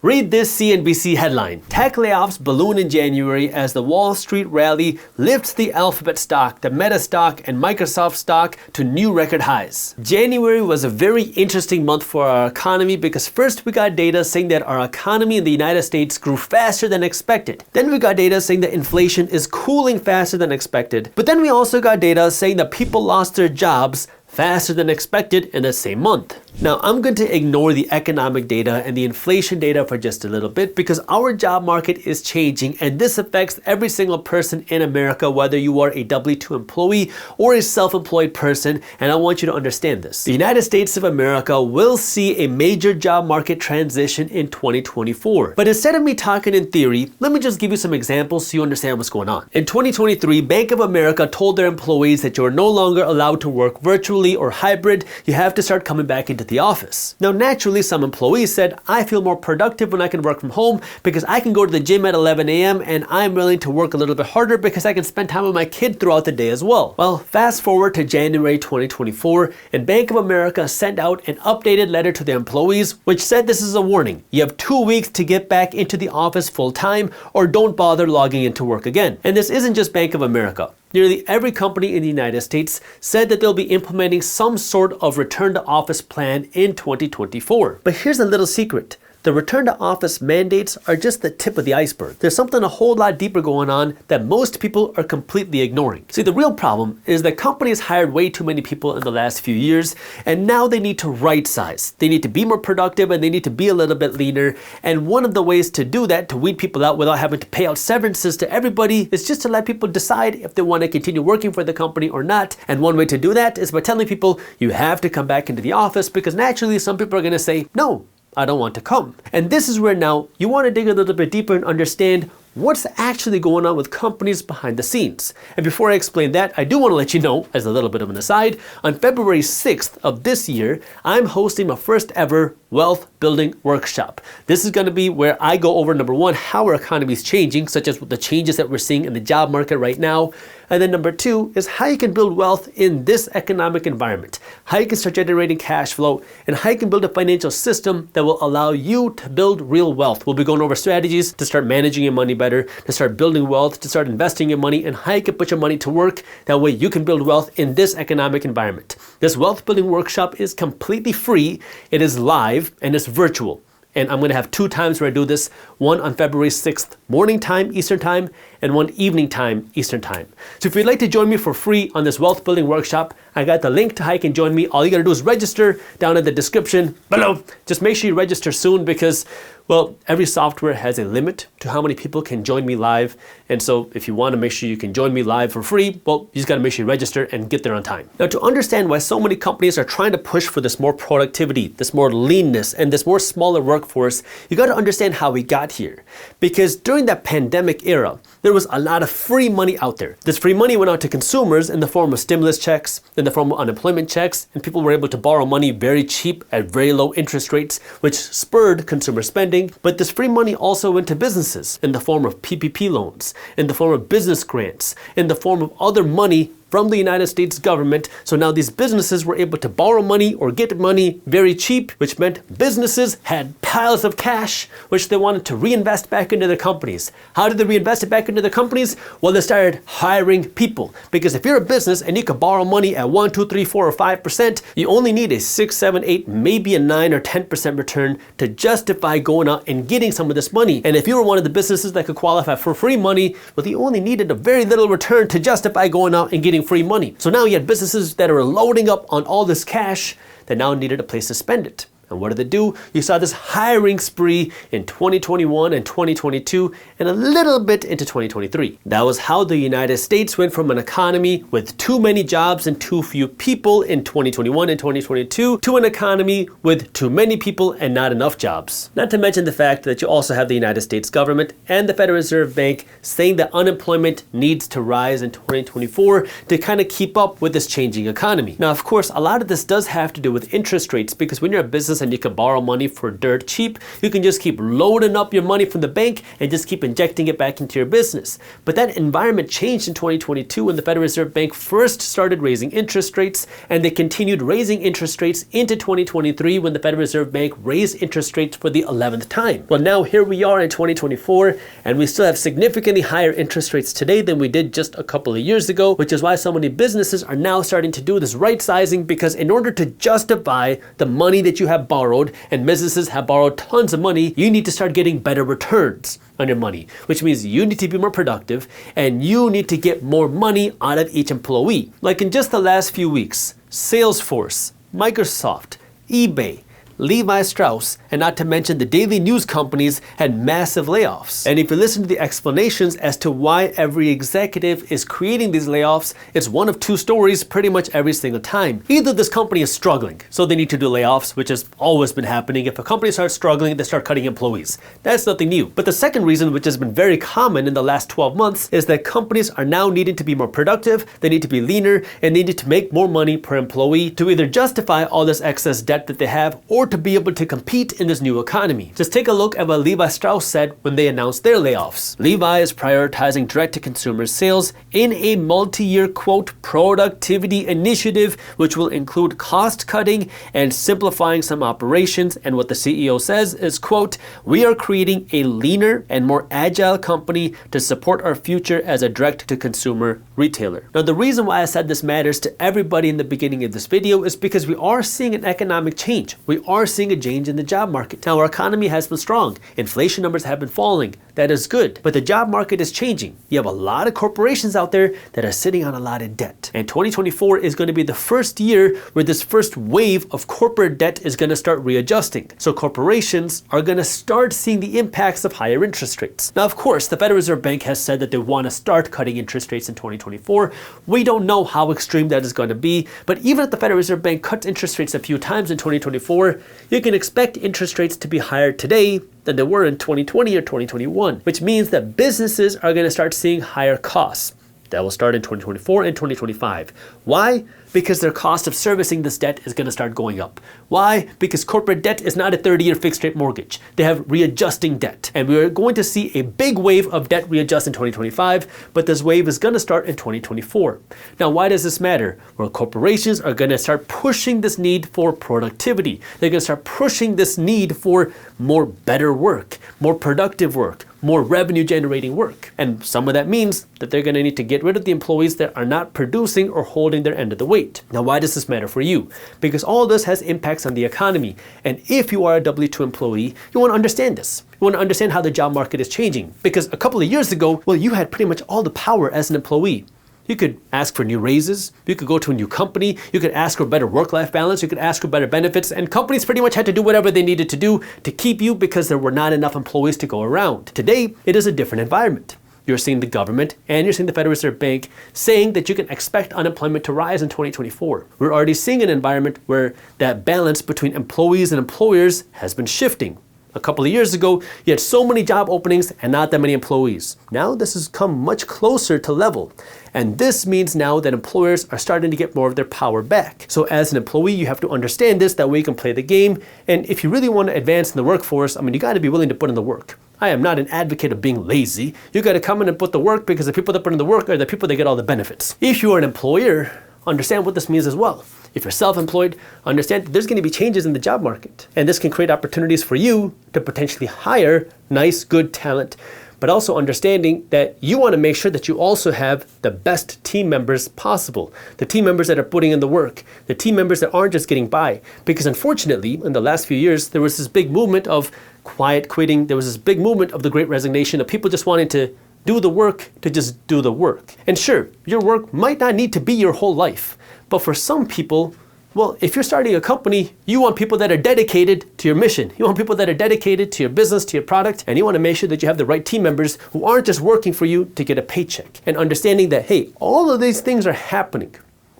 Read this CNBC headline. Tech layoffs balloon in January as the Wall Street rally lifts the Alphabet stock, the Meta stock, and Microsoft stock to new record highs. January was a very interesting month for our economy because first we got data saying that our economy in the United States grew faster than expected. Then we got data saying that inflation is cooling faster than expected. But then we also got data saying that people lost their jobs faster than expected in the same month. Now, I'm going to ignore the economic data and the inflation data for just a little bit because our job market is changing and this affects every single person in America, whether you are a W-2 employee or a self-employed person, and I want you to understand this. The United States of America will see a major job market transition in 2024. But instead of me talking in theory, let me just give you some examples so you understand what's going on. In 2023, Bank of America told their employees that you are no longer allowed to work virtually or hybrid. You have to start coming back into the office. Now, naturally, some employees said, I feel more productive when I can work from home because I can go to the gym at 11 a.m. and I'm willing to work a little bit harder because I can spend time with my kid throughout the day as well. Well, fast forward to January 2024, and Bank of America sent out an updated letter to their employees, which said this is a warning. You have 2 weeks to get back into the office full time or don't bother logging into work again. And this isn't just Bank of America. Nearly every company in the United States said that they'll be implementing some sort of return to office plan in 2024. But here's a little secret. The return to office mandates are just the tip of the iceberg. There's something a whole lot deeper going on that most people are completely ignoring. See, the real problem is that companies hired way too many people in the last few years, and now they need to right size. They need to be more productive and they need to be a little bit leaner. And one of the ways to do that, to weed people out without having to pay out severances to everybody, is just to let people decide if they want to continue working for the company or not. And one way to do that is by telling people you have to come back into the office, because naturally some people are going to say, no, I don't want to come. And this is where now you want to dig a little bit deeper and understand what's actually going on with companies behind the scenes. And before I explain that, I do want to let you know, as a little bit of an aside, on February 6th of this year, I'm hosting my first ever wealth building workshop. This is going to be where I go over, number one, how our economy is changing, such as the changes that we're seeing in the job market right now. And then number two is how you can build wealth in this economic environment, how you can start generating cash flow, and how you can build a financial system that will allow you to build real wealth. We'll be going over strategies to start managing your money better, to start building wealth, to start investing your money, and how you can put your money to work. That way you can build wealth in this economic environment. This wealth building workshop is completely free. It is live and it's virtual. And I'm going to have 2 times where I do this, one on February 6th, morning time, Eastern time, and one evening time, Eastern time. So if you'd like to join me for free on this wealth building workshop, I got the link to how you can join me. All you got to do is register down in the description below. Just make sure you register soon because, well, every software has a limit to how many people can join me live. And so if you want to make sure you can join me live for free, well, you just got to make sure you register and get there on time. Now, to understand why so many companies are trying to push for this more productivity, this more leanness, and this more smaller workforce, you got to understand how we got here. Because during that pandemic era, there was a lot of free money out there. This free money went out to consumers in the form of stimulus checks, in the form of unemployment checks, and people were able to borrow money very cheap at very low interest rates, which spurred consumer spending. But this free money also went to businesses in the form of PPP loans, in the form of business grants, in the form of other money from the United States government. So now these businesses were able to borrow money or get money very cheap, which meant businesses had piles of cash, which they wanted to reinvest back into their companies. How did they reinvest it back into their companies? Well, they started hiring people. Because if you're a business and you could borrow money at 1, 2, 3, 4, or 5%, you only need a 6, 7, 8, maybe a 9 or 10% return to justify going out and getting some of this money. And if you were one of the businesses that could qualify for free money, well, you only needed a very little return to justify going out and getting free money. So now you had businesses that are loading up on all this cash that now needed a place to spend it. And what did they do? You saw this hiring spree in 2021 and 2022 and a little bit into 2023. That was how the United States went from an economy with too many jobs and too few people in 2021 and 2022 to an economy with too many people and not enough jobs. Not to mention the fact that you also have the United States government and the Federal Reserve Bank saying that unemployment needs to rise in 2024 to kind of keep up with this changing economy. Now, of course, a lot of this does have to do with interest rates, because when you're a business business and you can borrow money for dirt cheap. You can just keep loading up your money from the bank and just keep injecting it back into your business. But that environment changed in 2022 when the Federal Reserve Bank first started raising interest rates, and they continued raising interest rates into 2023 when the Federal Reserve Bank raised interest rates for the 11th time. Well, now here we are in 2024, and we still have significantly higher interest rates today than we did just a couple of years ago, which is why so many businesses are now starting to do this right sizing, because in order to justify the money that you have borrowed, and businesses have borrowed tons of money, you need to start getting better returns on your money, which means you need to be more productive and you need to get more money out of each employee. Like in just the last few weeks, Salesforce, Microsoft, eBay, Levi Strauss, and not to mention the daily news companies had massive layoffs. And if you listen to the explanations as to why every executive is creating these layoffs, it's one of two stories pretty much every single time. Either this company is struggling, so they need to do layoffs, which has always been happening. If a company starts struggling, they start cutting employees. That's nothing new. But the second reason, which has been very common in the last 12 months, is that companies are now needing to be more productive, they need to be leaner, and they need to make more money per employee to either justify all this excess debt that they have or to be able to compete in this new economy. Just take a look at what Levi Strauss said when they announced their layoffs. Levi is prioritizing direct-to-consumer sales in a multi-year, quote, productivity initiative, which will include cost-cutting and simplifying some operations. And what the CEO says is, quote, we are creating a leaner and more agile company to support our future as a direct-to-consumer retailer. Now, the reason why I said this matters to everybody in the beginning of this video is because we are seeing an economic change. We are seeing a change in the job market. Now, our economy has been strong. Inflation numbers have been falling. That is good. But the job market is changing. You have a lot of corporations out there that are sitting on a lot of debt. And 2024 is going to be the first year where this first wave of corporate debt is going to start readjusting. So corporations are going to start seeing the impacts of higher interest rates. Now, of course, the Federal Reserve Bank has said that they want to start cutting interest rates in 2024. We don't know how extreme that is going to be, but even if the Federal Reserve Bank cuts interest rates a few times in 2024, you can expect interest rates to be higher today than they were in 2020 or 2021, which means that businesses are going to start seeing higher costs. That will start in 2024 and 2025. Why? Because their cost of servicing this debt is going to start going up. Why? Because corporate debt is not a 30-year fixed rate mortgage. They have readjusting debt. And we are going to see a big wave of debt readjust in 2025, but this wave is going to start in 2024. Now, why does this matter? Well, corporations are going to start pushing this need for productivity. They're going to start pushing this need for more better work, more productive work, more revenue generating work. And some of that means that they're going to need to get rid of the employees that are not producing or holding their end of the weight. Now, why does this matter for you? Because all this has impacts on the economy. And if you are a W-2 employee, you want to understand this. You want to understand how the job market is changing. Because a couple of years ago, well, you had pretty much all the power as an employee. You could ask for new raises, you could go to a new company, you could ask for better work-life balance, you could ask for better benefits, and companies pretty much had to do whatever they needed to do to keep you because there were not enough employees to go around. Today, it is a different environment. You're seeing the government and you're seeing the Federal Reserve Bank saying that you can expect unemployment to rise in 2024. We're already seeing an environment where that balance between employees and employers has been shifting. A couple of years ago, you had so many job openings and not that many employees. Now this has come much closer to level. And this means now that employers are starting to get more of their power back. So as an employee, you have to understand this, that way you can play the game. And if you really want to advance in the workforce, you got to be willing to put in the work. I am not an advocate of being lazy. You got to come in and put the work, because the people that put in the work are the people that get all the benefits. If you are an employer, understand what this means as well. If you're self-employed, understand that there's going to be changes in the job market. And this can create opportunities for you to potentially hire nice, good talent, but also understanding that you want to make sure that you also have the best team members possible. The team members that are putting in the work, the team members that aren't just getting by. Because unfortunately, in the last few years, there was this big movement of quiet quitting. There was this big movement of the Great Resignation, of people just wanting to do the work to just do the work. And sure, your work might not need to be your whole life. But for some people, well, if you're starting a company, you want people that are dedicated to your mission. You want people that are dedicated to your business, to your product, and you want to make sure that you have the right team members who aren't just working for you to get a paycheck. And understanding that, hey, all of these things are happening.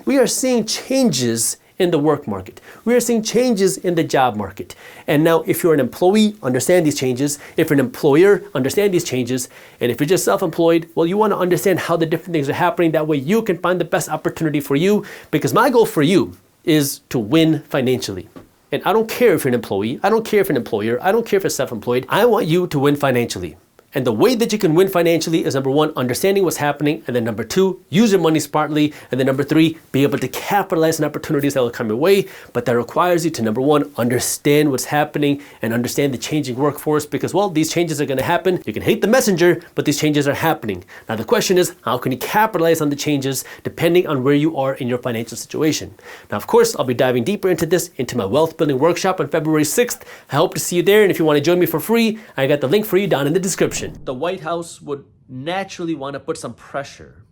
We are seeing changes in the work market. We are seeing changes in the job market. And now if you're an employee, understand these changes. If you're an employer, understand these changes. And if you're just self-employed, well, you want to understand how the different things are happening. That way you can find the best opportunity for you. Because my goal for you is to win financially. And I don't care if you're an employee, I don't care if you're an employer, I don't care if you're self-employed. I want you to win financially. And the way that you can win financially is number one, understanding what's happening. And then number two, use your money smartly. And then number three, be able to capitalize on opportunities that will come your way. But that requires you to, number one, understand what's happening and understand the changing workforce because, well, these changes are going to happen. You can hate the messenger, but these changes are happening. Now, the question is, how can you capitalize on the changes depending on where you are in your financial situation? Now, of course, I'll be diving deeper into this, into my wealth building workshop on February 6th. I hope to see you there. And if you want to join me for free, I got the link for you down in the description. The White House would naturally want to put some pressure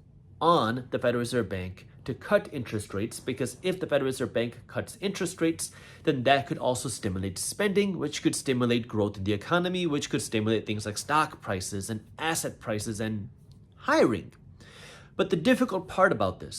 on the Federal Reserve Bank to cut interest rates because if the Federal Reserve Bank cuts interest rates, then that could also stimulate spending, which could stimulate growth in the economy, which could stimulate things like stock prices and asset prices and hiring. But the difficult part about this